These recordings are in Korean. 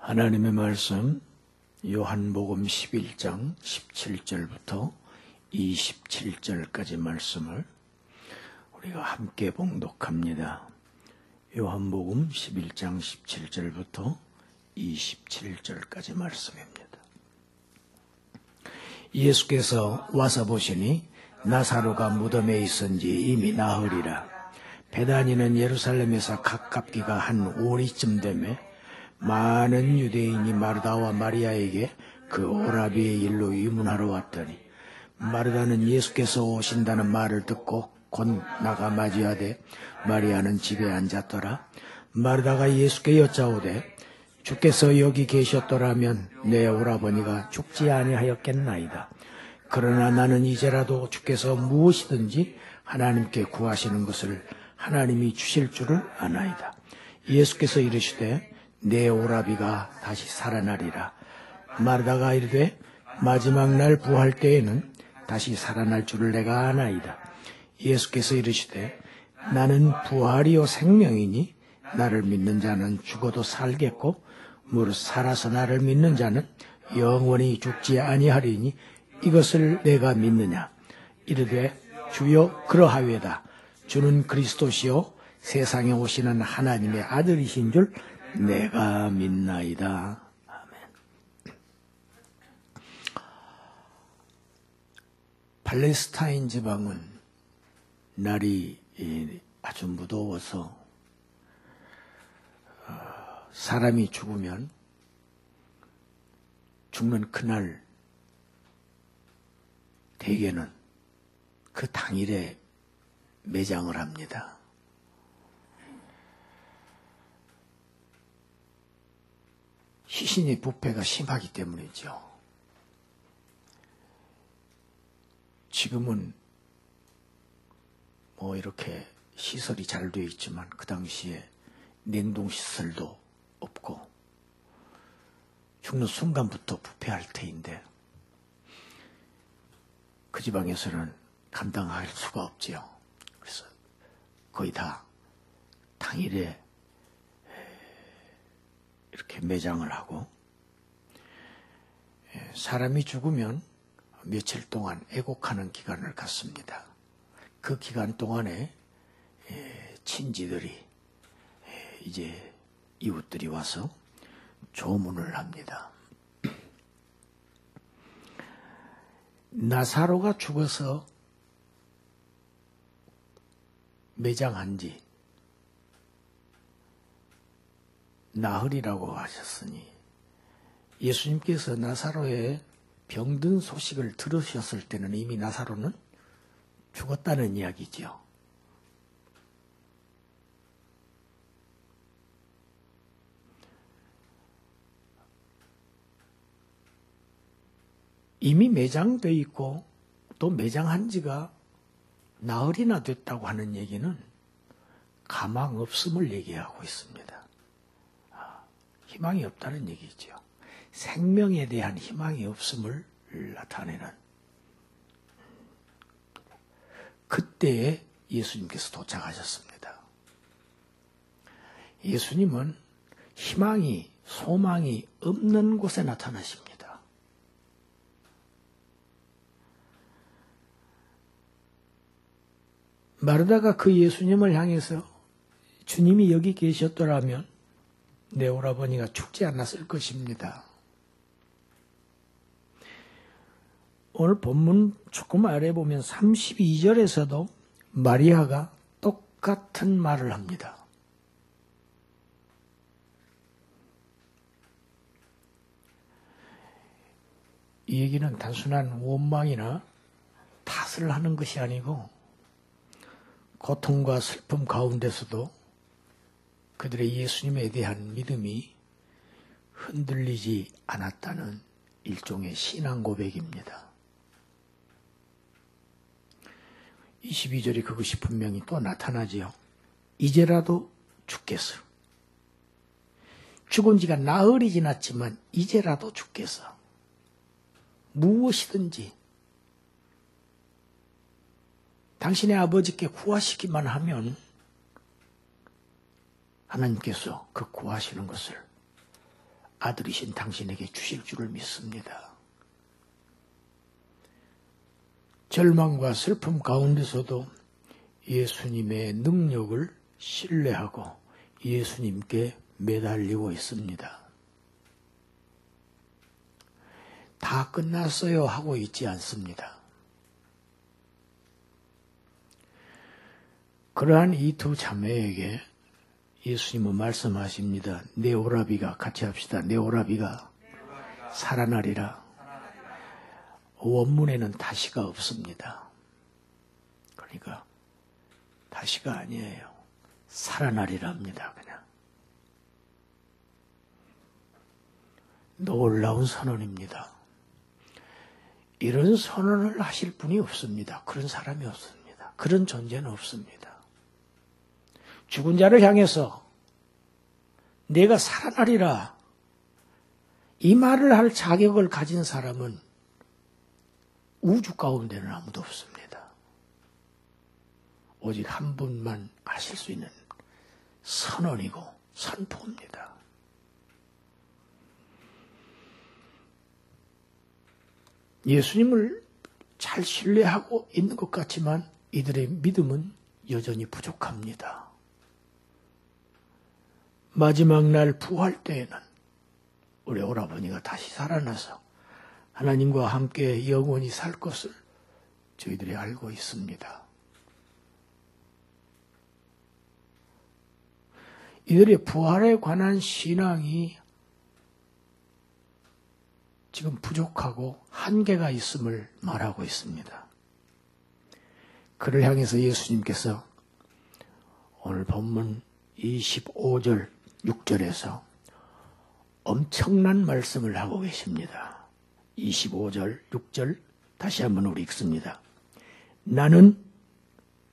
하나님의 말씀 요한복음 11장 17절부터 27절까지 말씀을 우리가 함께 봉독합니다. 요한복음 11장 17절부터 27절까지 말씀입니다. 예수께서 와서 보시니 나사로가 무덤에 있은지 이미 나흘이라. 베다니는 예루살렘에서 가깝기가 한 오리쯤 되매 많은 유대인이 마르다와 마리아에게 그 오라비의 일로 위문하러 왔더니 마르다는 예수께서 오신다는 말을 듣고 곧 나가 맞이하되 마리아는 집에 앉았더라. 마르다가 예수께 여짜오되 주께서 여기 계셨더라면 내 오라버니가 죽지 아니하였겠나이다. 그러나 나는 이제라도 주께서 무엇이든지 하나님께 구하시는 것을 하나님이 주실 줄을 아나이다. 예수께서 이르시되 내 오라비가 다시 살아나리라. 마르다가 이르되 마지막 날 부활 때에는 다시 살아날 줄을 내가 아나이다. 예수께서 이르시되 나는 부활이요 생명이니 나를 믿는 자는 죽어도 살겠고 무릇 살아서 나를 믿는 자는 영원히 죽지 아니하리니 이것을 내가 믿느냐. 이르되 주여 그러하외다. 주는 그리스도시요 세상에 오시는 하나님의 아들이신 줄 내가 믿나이다. 아멘. 팔레스타인 지방은 날이 아주 무더워서 사람이 죽으면 죽는 그날 대개는 그 당일에 매장을 합니다. 시신의 부패가 심하기 때문이죠. 지금은 이렇게 시설이 잘 되어 있지만 그 당시에 냉동시설도 없고 죽는 순간부터 부패할 테인데 그 지방에서는 감당할 수가 없지요. 그래서 거의 다 당일에 이렇게 매장을 하고 사람이 죽으면 며칠 동안 애곡하는 기간을 갖습니다. 그 기간 동안에 친지들이 이제 이웃들이 와서 조문을 합니다. 나사로가 죽어서 매장한 지 나흘이라고 하셨으니 예수님께서 나사로의 병든 소식을 들으셨을 때는 이미 나사로는 죽었다는 이야기지요. 이미 매장돼 있고 또 매장한 지가 나흘이나 됐다고 하는 얘기는 가망 없음을 얘기하고 있습니다. 희망이 없다는 얘기죠. 생명에 대한 희망이 없음을 나타내는 그때에 예수님께서 도착하셨습니다. 예수님은 희망이, 소망이 없는 곳에 나타나십니다. 마르다가 그 예수님을 향해서 주님이 여기 계셨더라면 내 오라버니가 죽지 않았을 것입니다. 오늘 본문 조금 아래 보면 32절에서도 마리아가 똑같은 말을 합니다. 이 얘기는 단순한 원망이나 탓을 하는 것이 아니고 고통과 슬픔 가운데서도 그들의 예수님에 대한 믿음이 흔들리지 않았다는 일종의 신앙 고백입니다. 22절에 그것이 분명히 또 나타나지요. 이제라도 죽겠어. 죽은 지가 나흘이 지났지만 이제라도 죽겠어. 무엇이든지 당신의 아버지께 구하시기만 하면 하나님께서 그 구하시는 것을 아들이신 당신에게 주실 줄을 믿습니다. 절망과 슬픔 가운데서도 예수님의 능력을 신뢰하고 예수님께 매달리고 있습니다. 다 끝났어요 하고 있지 않습니다. 그러한 이 두 자매에게 예수님은 말씀하십니다. 내 오라비가, 같이 합시다. 내 오라비가 살아나리라. 원문에는 다시가 없습니다. 그러니까 다시가 아니에요. 살아나리랍니다. 그냥. 놀라운 선언입니다. 이런 선언을 하실 분이 없습니다. 그런 사람이 없습니다. 그런 존재는 없습니다. 죽은 자를 향해서 내가 살아나리라 이 말을 할 자격을 가진 사람은 우주 가운데는 아무도 없습니다. 오직 한 분만 하실 수 있는 선언이고 선포입니다. 예수님을 잘 신뢰하고 있는 것 같지만 이들의 믿음은 여전히 부족합니다. 마지막 날 부활 때에는 우리 오라버니가 다시 살아나서 하나님과 함께 영원히 살 것을 저희들이 알고 있습니다. 이들의 부활에 관한 신앙이 지금 부족하고 한계가 있음을 말하고 있습니다. 그를 향해서 예수님께서 오늘 본문 25절, 6절에서 엄청난 말씀을 하고 계십니다. 25절, 6절 다시 한번 우리 읽습니다. 나는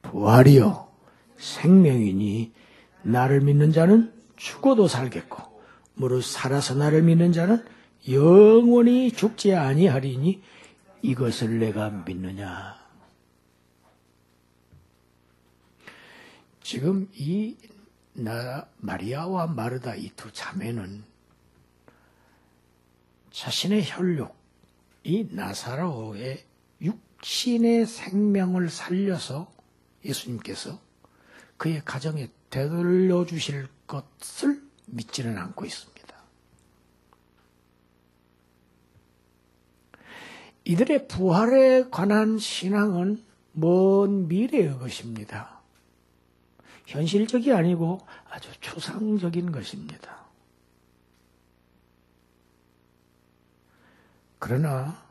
부활이요 생명이니 나를 믿는 자는 죽어도 살겠고 무릇 살아서 나를 믿는 자는 영원히 죽지 아니하리니 이것을 내가 믿느냐. 지금 이 마리아와 마르다 이 두 자매는 자신의 혈육, 이 나사로의 육신의 생명을 살려서 예수님께서 그의 가정에 되돌려 주실 것을 믿지는 않고 있습니다. 이들의 부활에 관한 신앙은 먼 미래의 것입니다. 현실적이 아니고 아주 추상적인 것입니다. 그러나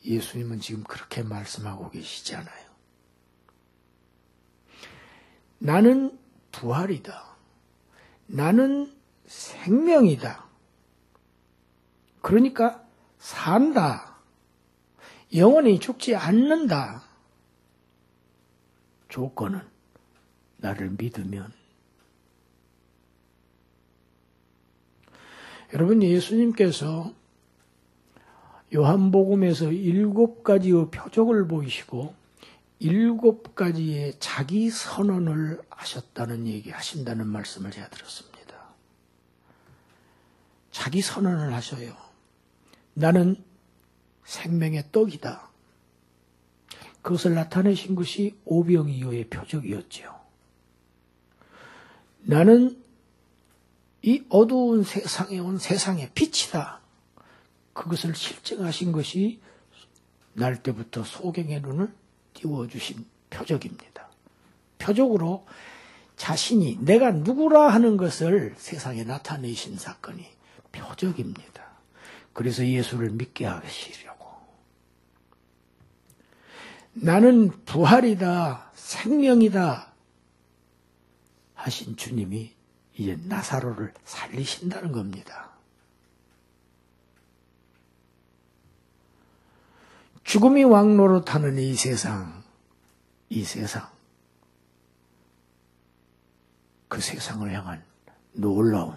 예수님은 지금 그렇게 말씀하고 계시지 않아요. 나는 부활이다. 나는 생명이다. 그러니까 산다. 영원히 죽지 않는다. 조건은 나를 믿으면. 여러분, 예수님께서 요한복음에서 7가지의 표적을 보이시고 7가지의 자기 선언을 하셨다는 얘기, 하신다는 말씀을 제가 들었습니다. 자기 선언을 하셔요. 나는 생명의 떡이다. 그것을 나타내신 것이 오병이어의 표적이었지요. 나는 이 어두운 세상에 온 세상의 빛이다. 그것을 실증하신 것이 날 때부터 소경의 눈을 띄워주신 표적입니다. 표적으로 자신이 내가 누구라 하는 것을 세상에 나타내신 사건이 표적입니다. 그래서 예수를 믿게 하시려고. 나는 부활이다, 생명이다 하신 주님이 이제 나사로를 살리신다는 겁니다. 죽음이 왕노릇하는 이 세상, 그 세상을 향한 놀라운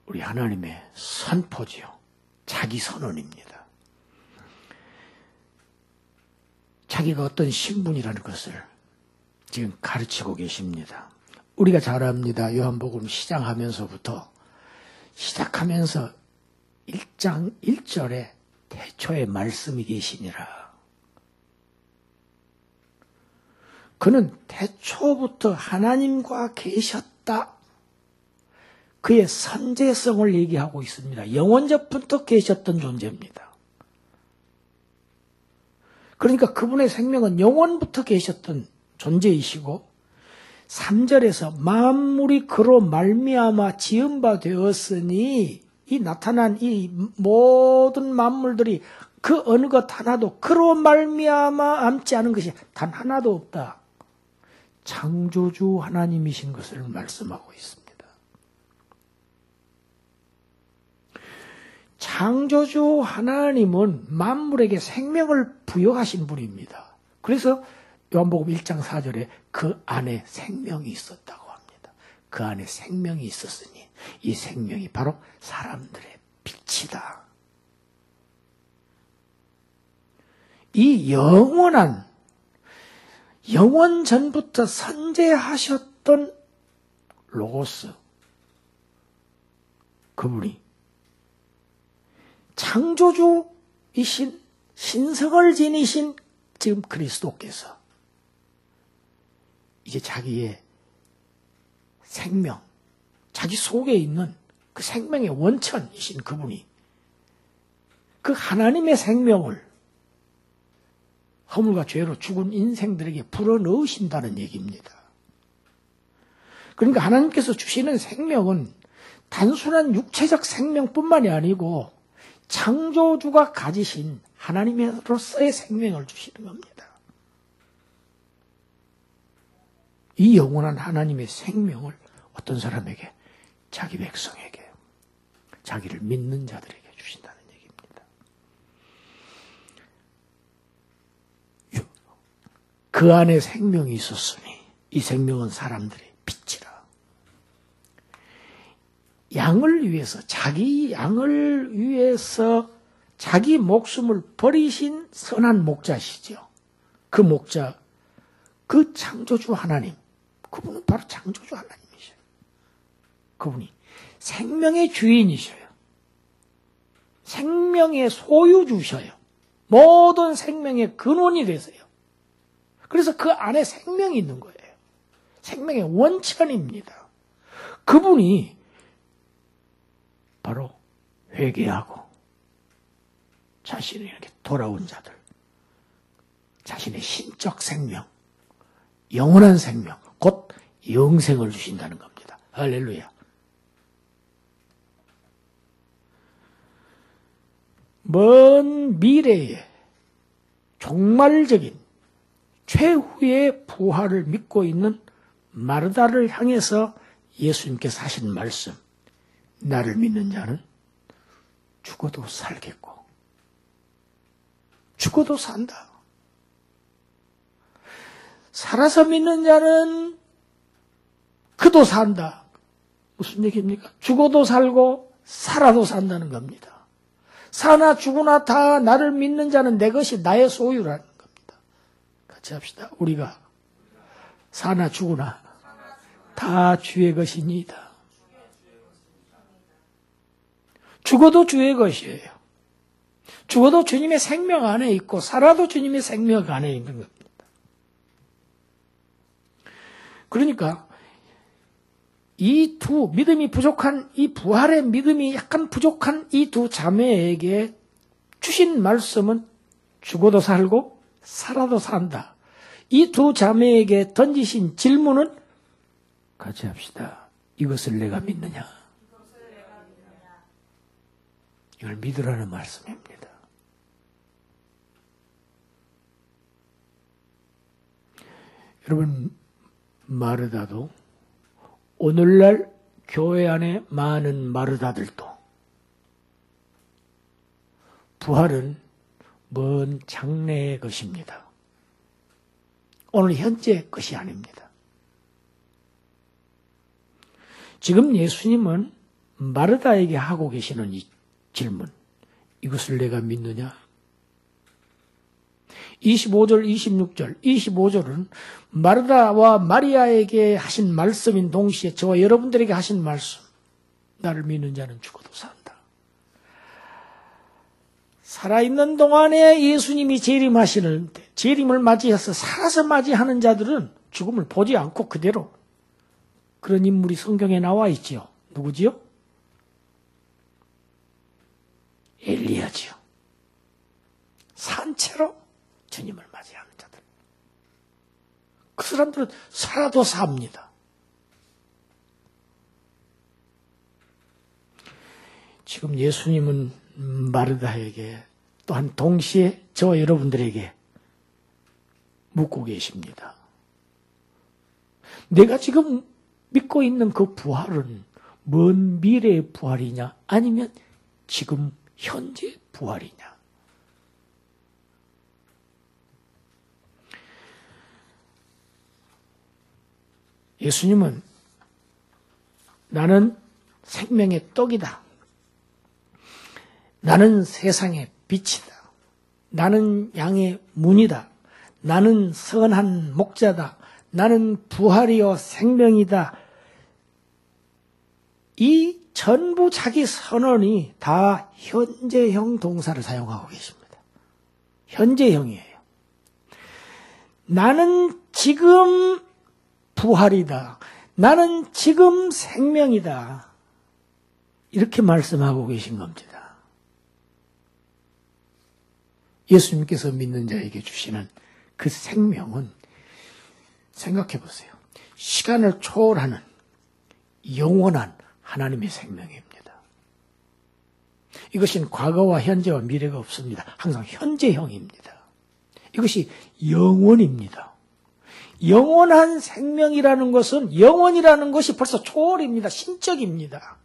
우리 하나님의 선포지요. 자기 선언입니다. 자기가 어떤 신분이라는 것을 지금 가르치고 계십니다. 우리가 잘 압니다. 요한복음 시작하면서부터 시작하면서 1장 1절에 태초에 말씀이 계시니라. 그는 태초부터 하나님과 계셨다. 그의 선재성을 얘기하고 있습니다. 영원전부터 계셨던 존재입니다. 그러니까 그분의 생명은 영원부터 계셨던 존재이시고 3절에서 만물이 그로 말미암아 지은 바 되었으니 이 나타난 이 모든 만물들이 그 어느 것 하나도 그로 말미암아 암지 않은 것이 단 하나도 없다. 창조주 하나님이신 것을 말씀하고 있습니다. 창조주 하나님은 만물에게 생명을 부여하신 분입니다. 그래서 요한복음 1장 4절에 그 안에 생명이 있었다고 합니다. 그 안에 생명이 있었으니 이 생명이 바로 사람들의 빛이다. 이 영원한 영원 전부터 선재하셨던 로고스 그분이 창조주이신 신성을 지니신 지금 그리스도께서 이제 자기의 생명, 자기 속에 있는 그 생명의 원천이신 그분이 그 하나님의 생명을 허물과 죄로 죽은 인생들에게 불어넣으신다는 얘기입니다. 그러니까 하나님께서 주시는 생명은 단순한 육체적 생명뿐만이 아니고 창조주가 가지신 하나님으로서의 생명을 주시는 겁니다. 이 영원한 하나님의 생명을 어떤 사람에게, 자기 백성에게, 자기를 믿는 자들에게 주신다는 얘기입니다. 그 안에 생명이 있었으니 이 생명은 사람들의 빛이라. 양을 위해서, 자기 양을 위해서 자기 목숨을 버리신 선한 목자시죠. 그 목자, 그 창조주 하나님, 그분은 바로 창조주 하나님이셔요. 그분이 생명의 주인이셔요. 생명의 소유주셔요. 모든 생명의 근원이 되세요. 그래서 그 안에 생명이 있는 거예요. 생명의 원천입니다. 그분이 바로 회개하고 자신에게 돌아온 자들, 자신의 신적 생명, 영원한 생명, 곧 영생을 주신다는 겁니다. 할렐루야. 먼 미래에 종말적인 최후의 부활을 믿고 있는 마르다를 향해서 예수님께서 하신 말씀, 나를 믿는 자는 죽어도 살겠고 죽어도 산다. 살아서 믿는 자는 그도 산다. 무슨 얘기입니까? 죽어도 살고 살아도 산다는 겁니다. 사나 죽으나 다 나를 믿는 자는 내 것이 나의 소유라는 겁니다. 같이 합시다. 우리가 사나 죽으나 다 주의 것이니이다. 죽어도 주의 것이에요. 죽어도 주님의 생명 안에 있고 살아도 주님의 생명 안에 있는 겁니다. 그러니까 이 두 믿음이 부족한, 이 부활의 믿음이 약간 부족한 이 두 자매에게 주신 말씀은 죽어도 살고 살아도 산다. 이 두 자매에게 던지신 질문은 같이 합시다. 이것을 내가 믿느냐? 이걸 믿으라는 말씀입니다. 여러분, 마르다도 오늘날 교회 안에 많은 마르다들도 부활은 먼 장래의 것입니다. 오늘 현재 것이 아닙니다. 지금 예수님은 마르다에게 하고 계시는 이 질문, 이것을 내가 믿느냐? 25절, 26절, 25절은 마르다와 마리아에게 하신 말씀인 동시에 저와 여러분들에게 하신 말씀, 나를 믿는 자는 죽어도 산다. 살아있는 동안에 예수님이 재림하시는데 재림을 맞이해서 살아서 맞이하는 자들은 죽음을 보지 않고 그대로 그런 인물이 성경에 나와 있지요. 누구지요? 엘리야지요. 산채로 주님을 맞이하는 자들. 그 사람들은 살아도 삽니다. 지금 예수님은 마르다에게 또한 동시에 저와 여러분들에게 묻고 계십니다. 내가 지금 믿고 있는 그 부활은 먼 미래의 부활이냐 아니면 지금 현재 부활이냐. 예수님은 나는 생명의 떡이다. 나는 세상의 빛이다. 나는 양의 문이다. 나는 선한 목자다. 나는 부활이요 생명이다. 이 전부 자기 선언이 다 현재형 동사를 사용하고 계십니다. 현재형이에요. 나는 지금 부활이다. 나는 지금 생명이다. 이렇게 말씀하고 계신 겁니다. 예수님께서 믿는 자에게 주시는 그 생명은 생각해 보세요. 시간을 초월하는 영원한 하나님의 생명입니다. 이것은 과거와 현재와 미래가 없습니다. 항상 현재형입니다. 이것이 영원입니다. 영원한 생명이라는 것은 영원이라는 것이 벌써 초월입니다. 신적입니다.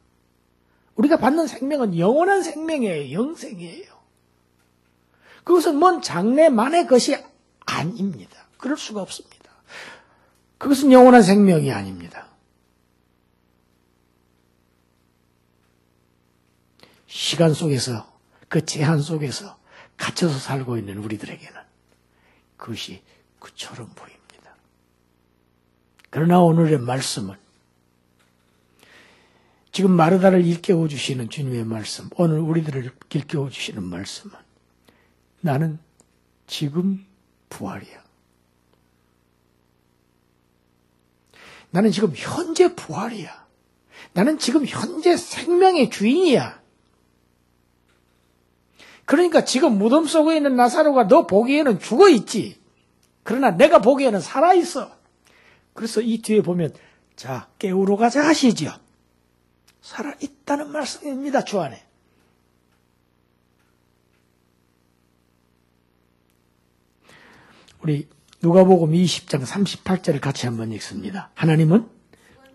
우리가 받는 생명은 영원한 생명이에요. 영생이에요. 그것은 먼 장래만의 것이 아닙니다. 그럴 수가 없습니다. 그것은 영원한 생명이 아닙니다. 시간 속에서 그 제한 속에서 갇혀서 살고 있는 우리들에게는 그것이 그처럼 보입니다. 그러나 오늘의 말씀은 지금 마르다를 일깨워 주시는 주님의 말씀, 오늘 우리들을 일깨워 주시는 말씀은 나는 지금 부활이야. 나는 지금 현재 부활이야. 나는 지금 현재 생명의 주인이야. 그러니까 지금 무덤 속에 있는 나사로가 너 보기에는 죽어 있지. 그러나 내가 보기에는 살아 있어. 그래서 이 뒤에 보면 자 깨우러 가자 하시죠. 살아 있다는 말씀입니다. 주 안에. 우리 누가복음 20장 38절을 같이 한번 읽습니다. 하나님은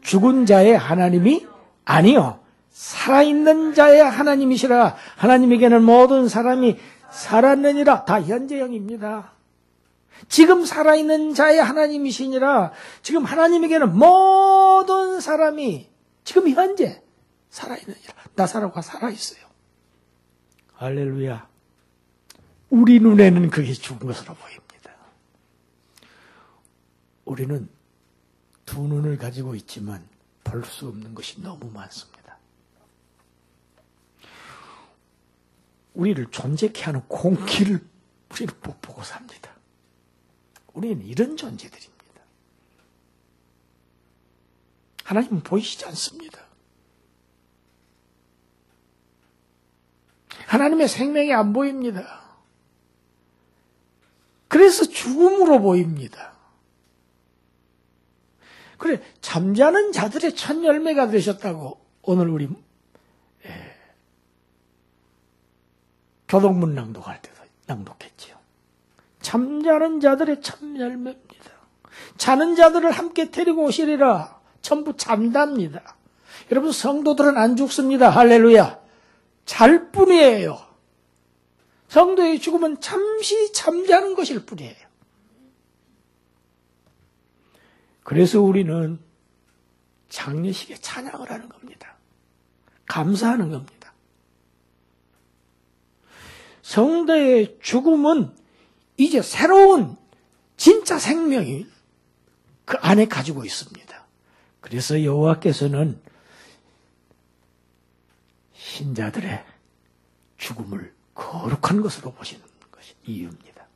죽은 자의 하나님이 아니요 살아있는 자의 하나님이시라. 하나님에게는 모든 사람이 살았느니라. 다 현재형입니다. 지금 살아있는 자의 하나님이시니라. 지금 하나님에게는 모든 사람이 지금 현재 살아있느니라. 나사로가 살아있어요. 할렐루야. 우리 눈에는 그게 죽은 것으로 보입니다. 우리는 두 눈을 가지고 있지만 볼 수 없는 것이 너무 많습니다. 우리를 존재케 하는 공기를 우리는 못 보고 삽니다. 우리는 이런 존재들입니다. 하나님은 보이시지 않습니다. 하나님의 생명이 안 보입니다. 그래서 죽음으로 보입니다. 그래, 잠자는 자들의 첫 열매가 되셨다고 오늘 우리 교동문 낭독할 때도 낭독했지요. 잠자는 자들의 첫 열매입니다. 자는 자들을 함께 데리고 오시리라. 전부 잠답니다. 여러분 성도들은 안 죽습니다. 할렐루야. 잘 뿐이에요. 성도의 죽음은 잠시 잠자는 것일 뿐이에요. 그래서 우리는 장례식에 찬양을 하는 겁니다. 감사하는 겁니다. 성도의 죽음은 이제 새로운 진짜 생명이 그 안에 가지고 있습니다. 그래서 여호와께서는 신자들의 죽음을 거룩한 것으로 보시는 것이 이유입니다.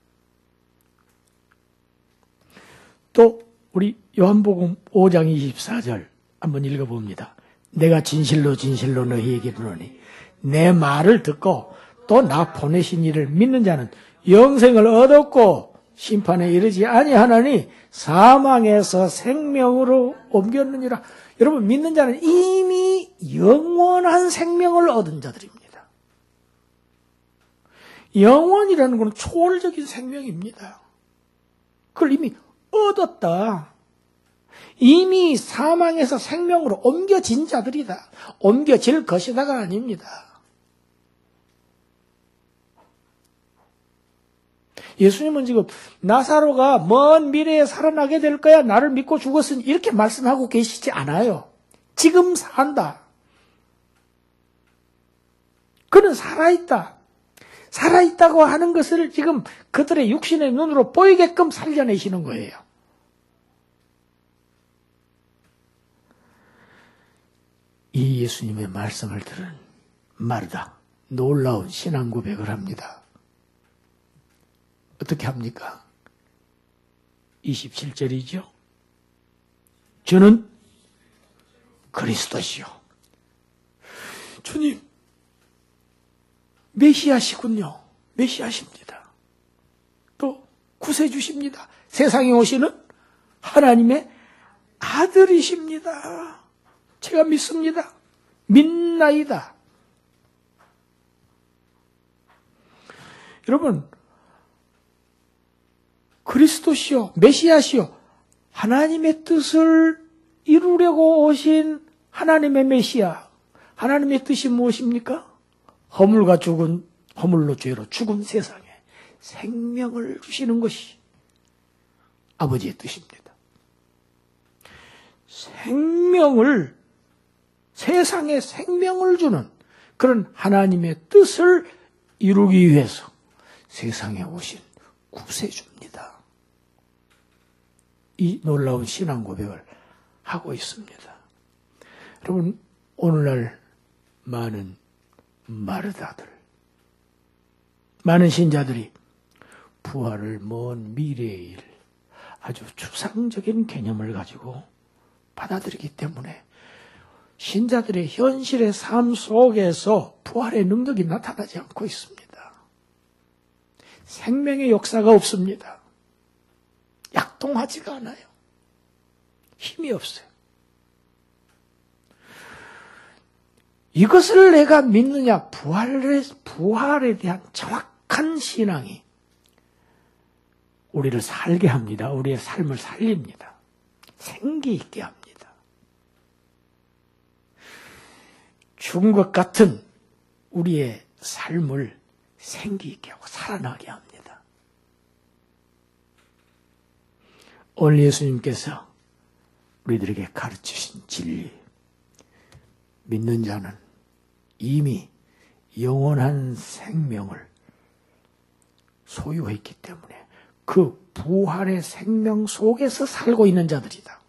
또 우리 요한복음 5장 24절 한번 읽어봅니다. 내가 진실로 진실로 너희에게 이르노니 내 말을 듣고 또 나 보내신 이를 믿는 자는 영생을 얻었고 심판에 이르지 아니하나니 사망에서 생명으로 옮겼느니라. 여러분, 믿는 자는 이미 영원한 생명을 얻은 자들입니다. 영원이라는 것은 초월적인 생명입니다. 그걸 이미 얻었다. 이미 사망에서 생명으로 옮겨진 자들이다. 옮겨질 것이다가 아닙니다. 예수님은 지금 나사로가 먼 미래에 살아나게 될 거야. 나를 믿고 죽었으니 이렇게 말씀하고 계시지 않아요. 지금 산다. 그는 살아있다. 살아있다고 하는 것을 지금 그들의 육신의 눈으로 보이게끔 살려내시는 거예요. 이 예수님의 말씀을 들은 마르다 놀라운 신앙 고백을 합니다. 어떻게 합니까? 27절이죠. 저는 그리스도시요. 주님, 메시아시군요. 메시아십니다. 또 구세주십니다. 세상에 오시는 하나님의 아들이십니다. 제가 믿습니다. 믿나이다. 여러분, 그리스도시요, 메시아시요, 하나님의 뜻을 이루려고 오신 하나님의 메시아, 하나님의 뜻이 무엇입니까? 허물로 죄로 죽은 세상에 생명을 주시는 것이 아버지의 뜻입니다. 세상에 생명을 주는 그런 하나님의 뜻을 이루기 위해서 세상에 오신 구세주입니다. 이 놀라운 신앙 고백을 하고 있습니다. 여러분, 오늘날 많은 마르다들, 많은 신자들이 부활을 먼 미래의 일, 아주 추상적인 개념을 가지고 받아들이기 때문에 신자들의 현실의 삶 속에서 부활의 능력이 나타나지 않고 있습니다. 생명의 역사가 없습니다. 약동하지가 않아요. 힘이 없어요. 이것을 내가 믿느냐? 부활에 대한 정확한 신앙이 우리를 살게 합니다. 우리의 삶을 살립니다. 생기 있게 합니다. 죽은 것 같은 우리의 삶을 생기 있게 하고 살아나게 합니다. 오늘 예수님께서 우리들에게 가르치신 진리, 믿는 자는 이미 영원한 생명을 소유했기 때문에 그 부활의 생명 속에서 살고 있는 자들이다.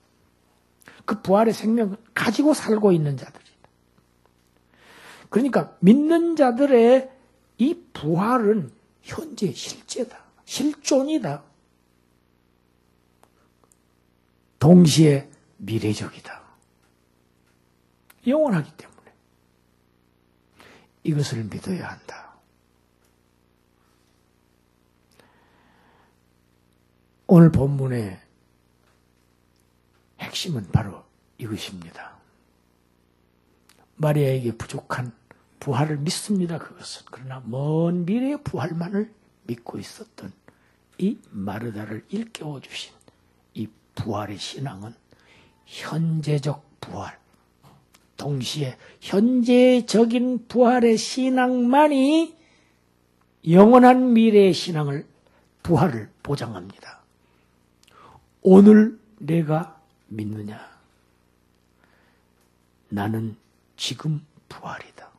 그 부활의 생명을 가지고 살고 있는 자들이다. 그러니까 믿는 자들의 이 부활은 현재 실제다. 실존이다. 동시에 미래적이다. 영원하기 때문에 이것을 믿어야 한다. 오늘 본문의 핵심은 바로 이것입니다. 마리아에게 부족한 부활을 믿습니다. 그것은. 그러나 먼 미래의 부활만을 믿고 있었던 이 마르다를 일깨워 주신 이 부활의 신앙은 현재적 부활, 동시에 현재적인 부활의 신앙만이 영원한 미래의 신앙을, 부활을 보장합니다. 오늘 내가 믿느냐? 나는 지금 부활이다.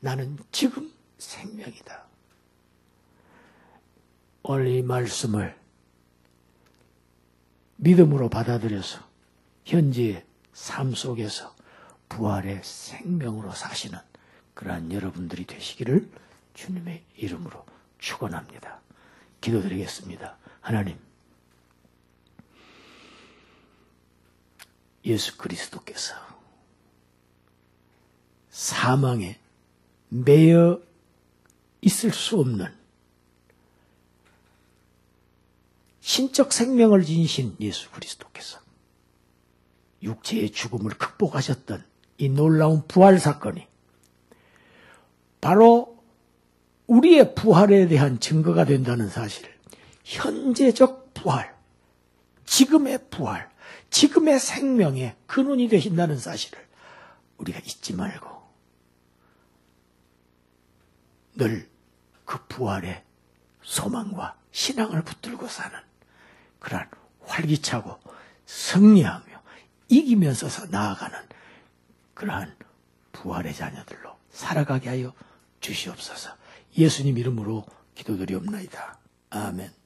나는 지금 생명이다. 오늘 이 말씀을 믿음으로 받아들여서 현재의 삶 속에서 부활의 생명으로 사시는 그러한 여러분들이 되시기를 주님의 이름으로 축원합니다. 기도드리겠습니다. 하나님, 예수 그리스도께서 사망에 매여 있을 수 없는 신적 생명을 지니신 예수 그리스도께서 육체의 죽음을 극복하셨던 이 놀라운 부활 사건이 바로 우리의 부활에 대한 증거가 된다는 사실, 현재적 부활, 지금의 부활, 지금의 생명의 근원이 되신다는 사실을 우리가 잊지 말고 늘 그 부활의 소망과 신앙을 붙들고 사는 그러한 활기차고 승리하며 이기면서 나아가는 그러한 부활의 자녀들로 살아가게 하여 주시옵소서. 예수님 이름으로 기도드리옵나이다. 아멘.